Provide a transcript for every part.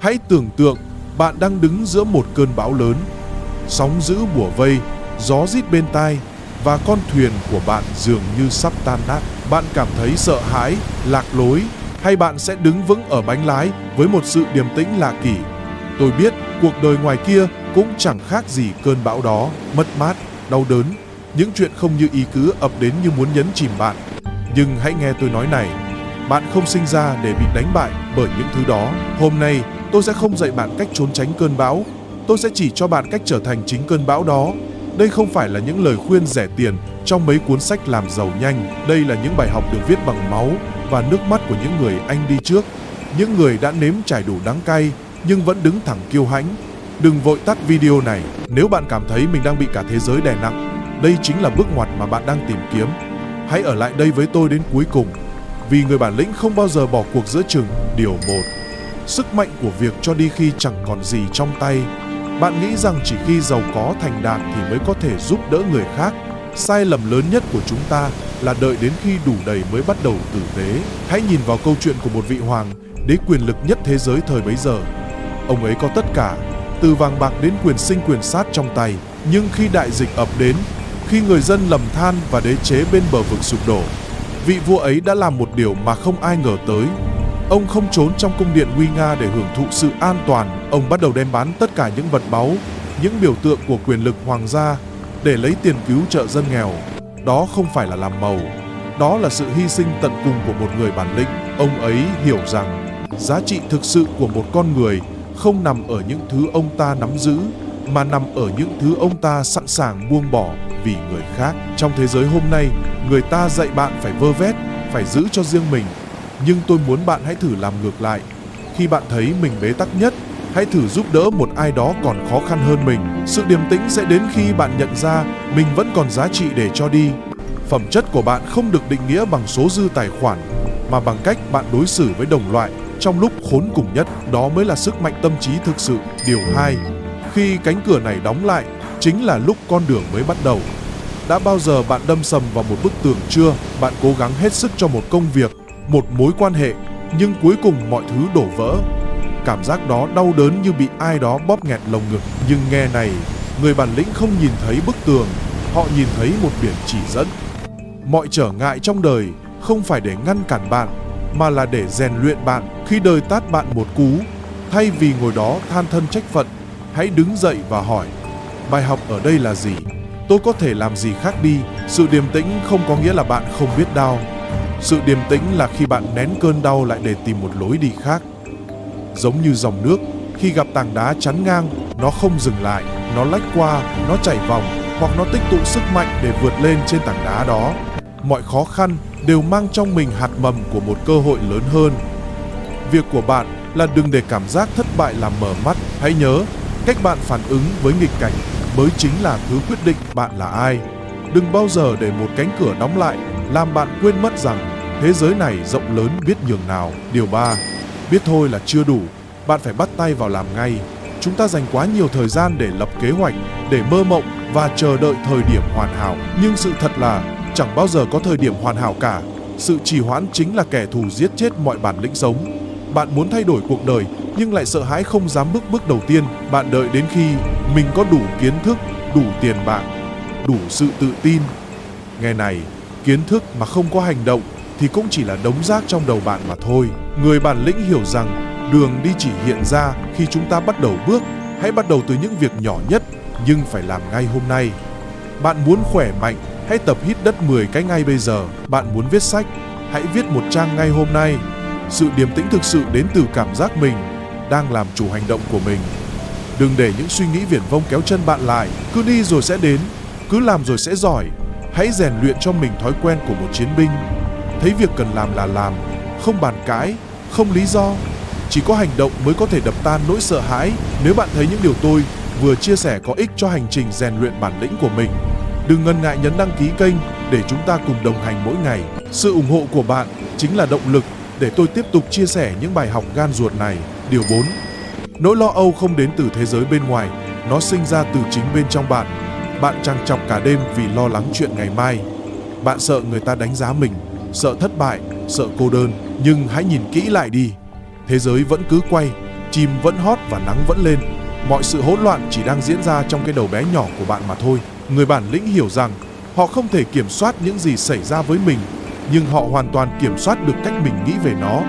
Hãy tưởng tượng bạn đang đứng giữa một cơn bão lớn, sóng dữ bủa vây, gió rít bên tai và con thuyền của bạn dường như sắp tan nát. Bạn cảm thấy sợ hãi, lạc lối, hay bạn sẽ đứng vững ở bánh lái với một sự điềm tĩnh lạ kỳ? Tôi biết cuộc đời ngoài kia cũng chẳng khác gì cơn bão đó, mất mát, đau đớn, những chuyện không như ý cứ ập đến như muốn nhấn chìm bạn. Nhưng hãy nghe tôi nói này, bạn không sinh ra để bị đánh bại bởi những thứ đó. Hôm nay, tôi sẽ không dạy bạn cách trốn tránh cơn bão, tôi sẽ chỉ cho bạn cách trở thành chính cơn bão đó. Đây không phải là những lời khuyên rẻ tiền trong mấy cuốn sách làm giàu nhanh. Đây là những bài học được viết bằng máu và nước mắt của những người anh đi trước, những người đã nếm trải đủ đắng cay nhưng vẫn đứng thẳng kiêu hãnh. Đừng vội tắt video này nếu bạn cảm thấy mình đang bị cả thế giới đè nặng. Đây chính là bước ngoặt mà bạn đang tìm kiếm. Hãy ở lại đây với tôi đến cuối cùng, vì người bản lĩnh không bao giờ bỏ cuộc giữa chừng. Điều 1. Sức mạnh của việc cho đi khi chẳng còn gì trong tay. Bạn nghĩ rằng chỉ khi giàu có thành đạt thì mới có thể giúp đỡ người khác. Sai lầm lớn nhất của chúng ta là đợi đến khi đủ đầy mới bắt đầu tử tế. Hãy nhìn vào câu chuyện của một vị hoàng đế quyền lực nhất thế giới thời bấy giờ. Ông ấy có tất cả, từ vàng bạc đến quyền sinh quyền sát trong tay. Nhưng khi đại dịch ập đến, khi người dân lầm than và đế chế bên bờ vực sụp đổ, vị vua ấy đã làm một điều mà không ai ngờ tới. Ông không trốn trong cung điện nguy nga để hưởng thụ sự an toàn. Ông bắt đầu đem bán tất cả những vật báu, những biểu tượng của quyền lực hoàng gia để lấy tiền cứu trợ dân nghèo. Đó không phải là làm màu, đó là sự hy sinh tận cùng của một người bản lĩnh. Ông ấy hiểu rằng giá trị thực sự của một con người không nằm ở những thứ ông ta nắm giữ, mà nằm ở những thứ ông ta sẵn sàng buông bỏ vì người khác. Trong thế giới hôm nay, người ta dạy bạn phải vơ vét, phải giữ cho riêng mình. Nhưng tôi muốn bạn hãy thử làm ngược lại. Khi bạn thấy mình bế tắc nhất, hãy thử giúp đỡ một ai đó còn khó khăn hơn mình. Sự điềm tĩnh sẽ đến khi bạn nhận ra mình vẫn còn giá trị để cho đi. Phẩm chất của bạn không được định nghĩa bằng số dư tài khoản, mà bằng cách bạn đối xử với đồng loại trong lúc khốn cùng nhất. Đó mới là sức mạnh tâm trí thực sự. Điều 2. Khi cánh cửa này đóng lại, chính là lúc con đường mới bắt đầu. Đã bao giờ bạn đâm sầm vào một bức tường chưa? Bạn cố gắng hết sức cho một công việc, một mối quan hệ, nhưng cuối cùng mọi thứ đổ vỡ. Cảm giác đó đau đớn như bị ai đó bóp nghẹt lồng ngực. Nhưng nghe này, người bản lĩnh không nhìn thấy bức tường, họ nhìn thấy một biển chỉ dẫn. Mọi trở ngại trong đời không phải để ngăn cản bạn, mà là để rèn luyện bạn. Khi đời tát bạn một cú, thay vì ngồi đó than thân trách phận, hãy đứng dậy và hỏi: bài học ở đây là gì? Tôi có thể làm gì khác đi? Sự điềm tĩnh không có nghĩa là bạn không biết đau. Sự điềm tĩnh là khi bạn nén cơn đau lại để tìm một lối đi khác. Giống như dòng nước, khi gặp tảng đá chắn ngang, nó không dừng lại, nó lách qua, nó chảy vòng, hoặc nó tích tụ sức mạnh để vượt lên trên tảng đá đó. Mọi khó khăn đều mang trong mình hạt mầm của một cơ hội lớn hơn. Việc của bạn là đừng để cảm giác thất bại làm mờ mắt. Hãy nhớ, cách bạn phản ứng với nghịch cảnh mới chính là thứ quyết định bạn là ai. Đừng bao giờ để một cánh cửa đóng lại làm bạn quên mất rằng thế giới này rộng lớn biết nhường nào. Điều 3. Biết thôi là chưa đủ, bạn phải bắt tay vào làm ngay. Chúng ta dành quá nhiều thời gian để lập kế hoạch, để mơ mộng và chờ đợi thời điểm hoàn hảo. Nhưng sự thật là chẳng bao giờ có thời điểm hoàn hảo cả. Sự trì hoãn chính là kẻ thù giết chết mọi bản lĩnh sống. Bạn muốn thay đổi cuộc đời nhưng lại sợ hãi không dám bước đầu tiên. Bạn đợi đến khi mình có đủ kiến thức, đủ tiền bạc, đủ sự tự tin. Nghe này, kiến thức mà không có hành động thì cũng chỉ là đống rác trong đầu bạn mà thôi. Người bản lĩnh hiểu rằng đường đi chỉ hiện ra khi chúng ta bắt đầu bước. Hãy bắt đầu từ những việc nhỏ nhất, nhưng phải làm ngay hôm nay. Bạn muốn khỏe mạnh, hãy tập hít đất 10 cái ngay bây giờ. Bạn muốn viết sách, hãy viết một trang ngay hôm nay. Sự điềm tĩnh thực sự đến từ cảm giác mình đang làm chủ hành động của mình. Đừng để những suy nghĩ viển vông kéo chân bạn lại. Cứ đi rồi sẽ đến, cứ làm rồi sẽ giỏi. Hãy rèn luyện cho mình thói quen của một chiến binh. Thấy việc cần làm là làm, không bàn cãi, không lý do. Chỉ có hành động mới có thể đập tan nỗi sợ hãi. Nếu bạn thấy những điều tôi vừa chia sẻ có ích cho hành trình rèn luyện bản lĩnh của mình, đừng ngần ngại nhấn đăng ký kênh để chúng ta cùng đồng hành mỗi ngày. Sự ủng hộ của bạn chính là động lực để tôi tiếp tục chia sẻ những bài học gan ruột này. Điều 4. Nỗi lo âu không đến từ thế giới bên ngoài, nó sinh ra từ chính bên trong bạn. Bạn trằn trọc cả đêm vì lo lắng chuyện ngày mai. Bạn sợ người ta đánh giá mình, sợ thất bại, sợ cô đơn. Nhưng hãy nhìn kỹ lại đi. Thế giới vẫn cứ quay, chim vẫn hót và nắng vẫn lên. Mọi sự hỗn loạn chỉ đang diễn ra trong cái đầu bé nhỏ của bạn mà thôi. Người bản lĩnh hiểu rằng họ không thể kiểm soát những gì xảy ra với mình, nhưng họ hoàn toàn kiểm soát được cách mình nghĩ về nó.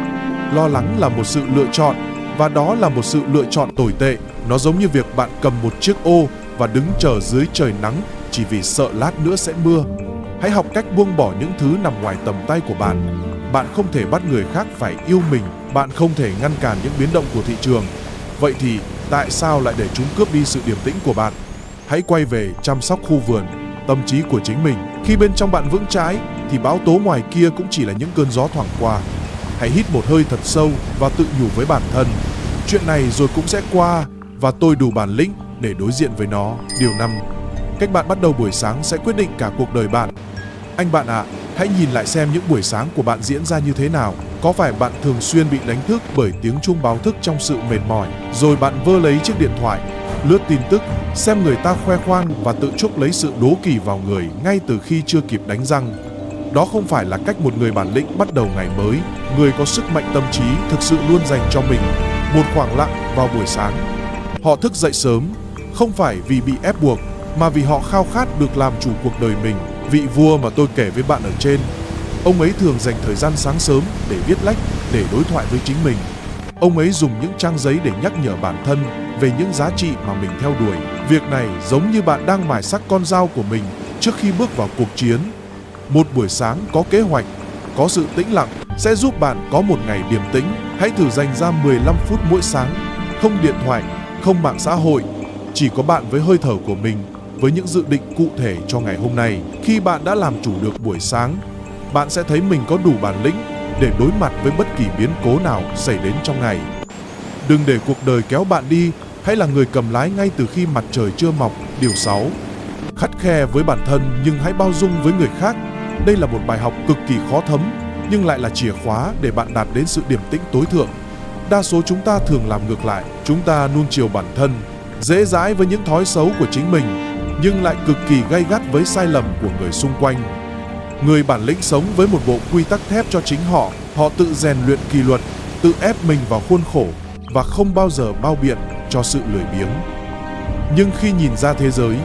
Lo lắng là một sự lựa chọn, và đó là một sự lựa chọn tồi tệ. Nó giống như việc bạn cầm một chiếc ô và đứng chờ dưới trời nắng chỉ vì sợ lát nữa sẽ mưa. Hãy học cách buông bỏ những thứ nằm ngoài tầm tay của bạn. Bạn không thể bắt người khác phải yêu mình, bạn không thể ngăn cản những biến động của thị trường. Vậy thì tại sao lại để chúng cướp đi sự điềm tĩnh của bạn? Hãy quay về chăm sóc khu vườn, tâm trí của chính mình. Khi bên trong bạn vững chãi thì bão tố ngoài kia cũng chỉ là những cơn gió thoảng qua. Hãy hít một hơi thật sâu và tự nhủ với bản thân, chuyện này rồi cũng sẽ qua và tôi đủ bản lĩnh để đối diện với nó. Điều 5. Cách bạn bắt đầu buổi sáng sẽ quyết định cả cuộc đời bạn. Anh bạn ạ, hãy nhìn lại xem những buổi sáng của bạn diễn ra như thế nào. Có phải bạn thường xuyên bị đánh thức bởi tiếng chuông báo thức trong sự mệt mỏi, rồi bạn vơ lấy chiếc điện thoại, lướt tin tức, xem người ta khoe khoang và tự chuốc lấy sự đố kỵ vào người ngay từ khi chưa kịp đánh răng? Đó không phải là cách một người bản lĩnh bắt đầu ngày mới. Người có sức mạnh tâm trí thực sự luôn dành cho mình một khoảng lặng vào buổi sáng. Họ thức dậy sớm, không phải vì bị ép buộc, mà vì họ khao khát được làm chủ cuộc đời mình. Vị vua mà tôi kể với bạn ở trên, ông ấy thường dành thời gian sáng sớm để viết lách, để đối thoại với chính mình. Ông ấy dùng những trang giấy để nhắc nhở bản thân về những giá trị mà mình theo đuổi. Việc này giống như bạn đang mài sắc con dao của mình trước khi bước vào cuộc chiến. Một buổi sáng có kế hoạch, có sự tĩnh lặng sẽ giúp bạn có một ngày điềm tĩnh. Hãy thử dành ra 15 phút mỗi sáng, không điện thoại, không mạng xã hội, chỉ có bạn với hơi thở của mình, với những dự định cụ thể cho ngày hôm nay. Khi bạn đã làm chủ được buổi sáng, bạn sẽ thấy mình có đủ bản lĩnh để đối mặt với bất kỳ biến cố nào xảy đến trong ngày. Đừng để cuộc đời kéo bạn đi, hãy là người cầm lái ngay từ khi mặt trời chưa mọc. Điều 6. Khắt khe với bản thân nhưng hãy bao dung với người khác. Đây là một bài học cực kỳ khó thấm, nhưng lại là chìa khóa để bạn đạt đến sự điềm tĩnh tối thượng. Đa số chúng ta thường làm ngược lại. Chúng ta nuông chiều bản thân, dễ dãi với những thói xấu của chính mình, nhưng lại cực kỳ gay gắt với sai lầm của người xung quanh. Người bản lĩnh sống với một bộ quy tắc thép cho chính họ. Họ tự rèn luyện kỷ luật, tự ép mình vào khuôn khổ và không bao giờ bao biện cho sự lười biếng. Nhưng khi nhìn ra thế giới,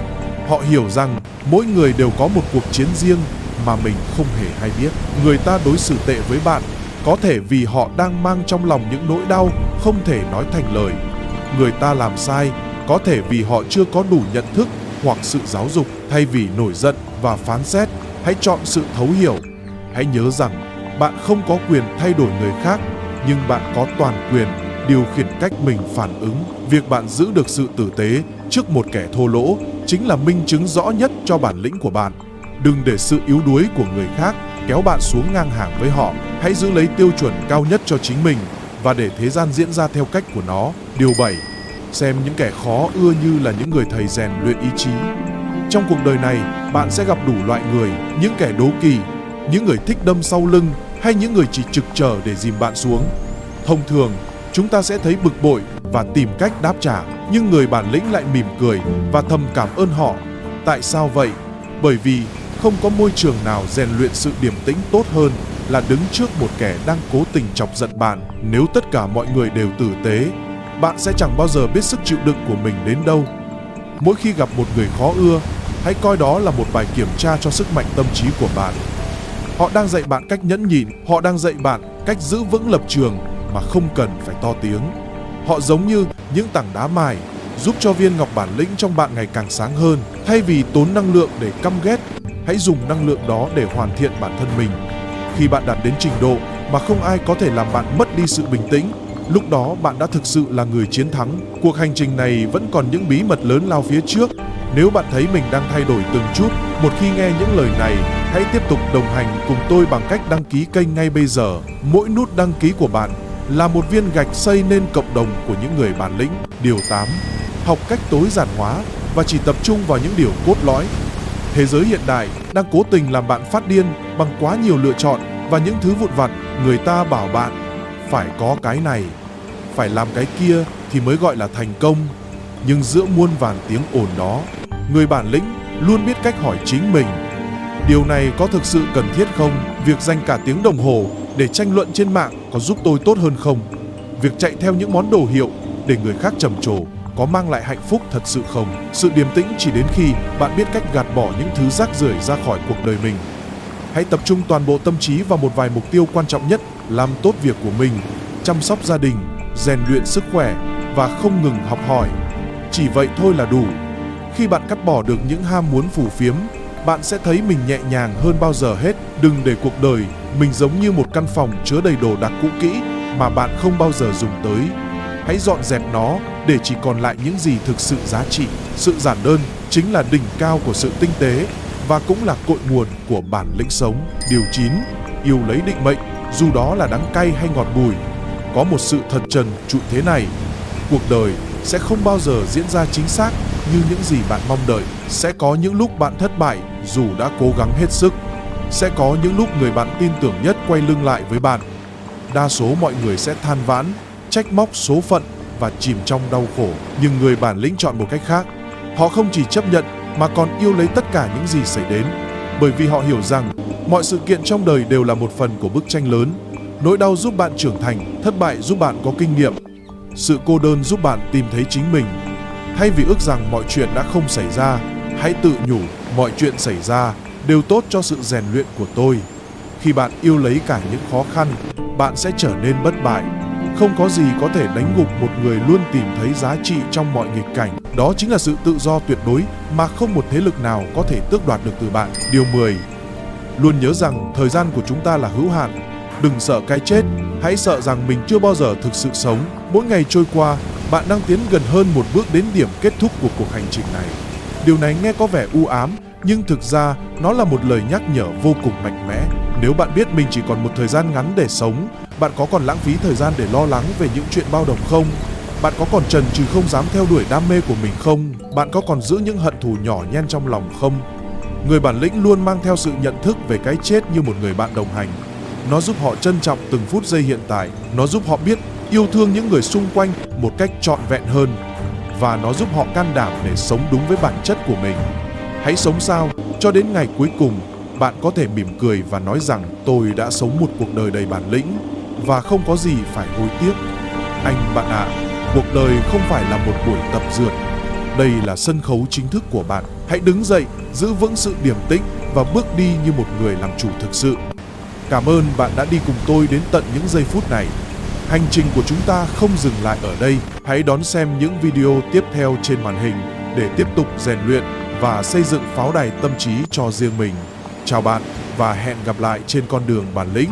họ hiểu rằng mỗi người đều có một cuộc chiến riêng mà mình không hề hay biết. Người ta đối xử tệ với bạn có thể vì họ đang mang trong lòng những nỗi đau không thể nói thành lời. Người ta làm sai có thể vì họ chưa có đủ nhận thức hoặc sự giáo dục. Thay vì nổi giận và phán xét, hãy chọn sự thấu hiểu. Hãy nhớ rằng bạn không có quyền thay đổi người khác, nhưng bạn có toàn quyền điều khiển cách mình phản ứng. Việc bạn giữ được sự tử tế trước một kẻ thô lỗ chính là minh chứng rõ nhất cho bản lĩnh của bạn. Đừng để sự yếu đuối của người khác kéo bạn xuống ngang hàng với họ. Hãy giữ lấy tiêu chuẩn cao nhất cho chính mình và để thế gian diễn ra theo cách của nó. Điều 7. Xem những kẻ khó ưa như là những người thầy rèn luyện ý chí. Trong cuộc đời này, bạn sẽ gặp đủ loại người, những kẻ đố kỵ, những người thích đâm sau lưng hay những người chỉ trực chờ để dìm bạn xuống. Thông thường, chúng ta sẽ thấy bực bội và tìm cách đáp trả, nhưng người bản lĩnh lại mỉm cười và thầm cảm ơn họ. Tại sao vậy? Bởi vì không có môi trường nào rèn luyện sự điềm tĩnh tốt hơn là đứng trước một kẻ đang cố tình chọc giận bạn. Nếu tất cả mọi người đều tử tế, bạn sẽ chẳng bao giờ biết sức chịu đựng của mình đến đâu. Mỗi khi gặp một người khó ưa, hãy coi đó là một bài kiểm tra cho sức mạnh tâm trí của bạn. Họ đang dạy bạn cách nhẫn nhịn, họ đang dạy bạn cách giữ vững lập trường mà không cần phải to tiếng. Họ giống như những tảng đá mài, giúp cho viên ngọc bản lĩnh trong bạn ngày càng sáng hơn. Thay vì tốn năng lượng để căm ghét, hãy dùng năng lượng đó để hoàn thiện bản thân mình. Khi bạn đạt đến trình độ mà không ai có thể làm bạn mất đi sự bình tĩnh, lúc đó bạn đã thực sự là người chiến thắng. Cuộc hành trình này vẫn còn những bí mật lớn lao phía trước. Nếu bạn thấy mình đang thay đổi từng chút, một khi nghe những lời này, hãy tiếp tục đồng hành cùng tôi bằng cách đăng ký kênh ngay bây giờ. Mỗi nút đăng ký của bạn là một viên gạch xây nên cộng đồng của những người bản lĩnh. Điều 8. Học cách tối giản hóa và chỉ tập trung vào những điều cốt lõi. Thế giới hiện đại đang cố tình làm bạn phát điên bằng quá nhiều lựa chọn và những thứ vụn vặt. Người ta bảo bạn phải có cái này, phải làm cái kia thì mới gọi là thành công. Nhưng giữa muôn vàn tiếng ồn đó, người bản lĩnh luôn biết cách hỏi chính mình: điều này có thực sự cần thiết không? Việc dành cả tiếng đồng hồ để tranh luận trên mạng có giúp tôi tốt hơn không? Việc chạy theo những món đồ hiệu để người khác trầm trồ có mang lại hạnh phúc thật sự không? Sự điềm tĩnh chỉ đến khi bạn biết cách gạt bỏ những thứ rác rưởi ra khỏi cuộc đời mình. Hãy tập trung toàn bộ tâm trí vào một vài mục tiêu quan trọng nhất, làm tốt việc của mình, chăm sóc gia đình, rèn luyện sức khỏe và không ngừng học hỏi. Chỉ vậy thôi là đủ. Khi bạn cắt bỏ được những ham muốn phù phiếm, bạn sẽ thấy mình nhẹ nhàng hơn bao giờ hết. Đừng để cuộc đời mình giống như một căn phòng chứa đầy đồ đạc cũ kỹ mà bạn không bao giờ dùng tới. Hãy dọn dẹp nó để chỉ còn lại những gì thực sự giá trị. Sự giản đơn chính là đỉnh cao của sự tinh tế và cũng là cội nguồn của bản lĩnh sống. Điều 9. Yêu lấy định mệnh, dù đó là đắng cay hay ngọt bùi. Có một sự thật trần trụi thế này: cuộc đời sẽ không bao giờ diễn ra chính xác như những gì bạn mong đợi. Sẽ có những lúc bạn thất bại dù đã cố gắng hết sức. Sẽ có những lúc người bạn tin tưởng nhất quay lưng lại với bạn. Đa số mọi người sẽ than vãn, trách móc số phận và chìm trong đau khổ. Nhưng người bản lĩnh chọn một cách khác. Họ không chỉ chấp nhận mà còn yêu lấy tất cả những gì xảy đến. Bởi vì họ hiểu rằng mọi sự kiện trong đời đều là một phần của bức tranh lớn. Nỗi đau giúp bạn trưởng thành, thất bại giúp bạn có kinh nghiệm. Sự cô đơn giúp bạn tìm thấy chính mình. Thay vì ước rằng mọi chuyện đã không xảy ra, hãy tự nhủ mọi chuyện xảy ra đều tốt cho sự rèn luyện của tôi. Khi bạn yêu lấy cả những khó khăn, bạn sẽ trở nên bất bại. Không có gì có thể đánh gục một người luôn tìm thấy giá trị trong mọi nghịch cảnh. Đó chính là sự tự do tuyệt đối mà không một thế lực nào có thể tước đoạt được từ bạn. Điều 10. Luôn nhớ rằng thời gian của chúng ta là hữu hạn. Đừng sợ cái chết, hãy sợ rằng mình chưa bao giờ thực sự sống. Mỗi ngày trôi qua, bạn đang tiến gần hơn một bước đến điểm kết thúc của cuộc hành trình này. Điều này nghe có vẻ u ám, nhưng thực ra nó là một lời nhắc nhở vô cùng mạnh mẽ. Nếu bạn biết mình chỉ còn một thời gian ngắn để sống, bạn có còn lãng phí thời gian để lo lắng về những chuyện bao đồng không? Bạn có còn chần chừ không dám theo đuổi đam mê của mình không? Bạn có còn giữ những hận thù nhỏ nhen trong lòng không? Người bản lĩnh luôn mang theo sự nhận thức về cái chết như một người bạn đồng hành. Nó giúp họ trân trọng từng phút giây hiện tại. Nó giúp họ biết yêu thương những người xung quanh một cách trọn vẹn hơn. Và nó giúp họ can đảm để sống đúng với bản chất của mình. Hãy sống sao cho đến ngày cuối cùng bạn có thể mỉm cười và nói rằng tôi đã sống một cuộc đời đầy bản lĩnh và không có gì phải hối tiếc. Anh bạn ạ, cuộc đời không phải là một buổi tập dượt. Đây là sân khấu chính thức của bạn. Hãy đứng dậy, giữ vững sự điềm tĩnh và bước đi như một người làm chủ thực sự. Cảm ơn bạn đã đi cùng tôi đến tận những giây phút này. Hành trình của chúng ta không dừng lại ở đây. Hãy đón xem những video tiếp theo trên màn hình để tiếp tục rèn luyện và xây dựng pháo đài tâm trí cho riêng mình. Chào bạn và hẹn gặp lại trên con đường bản lĩnh.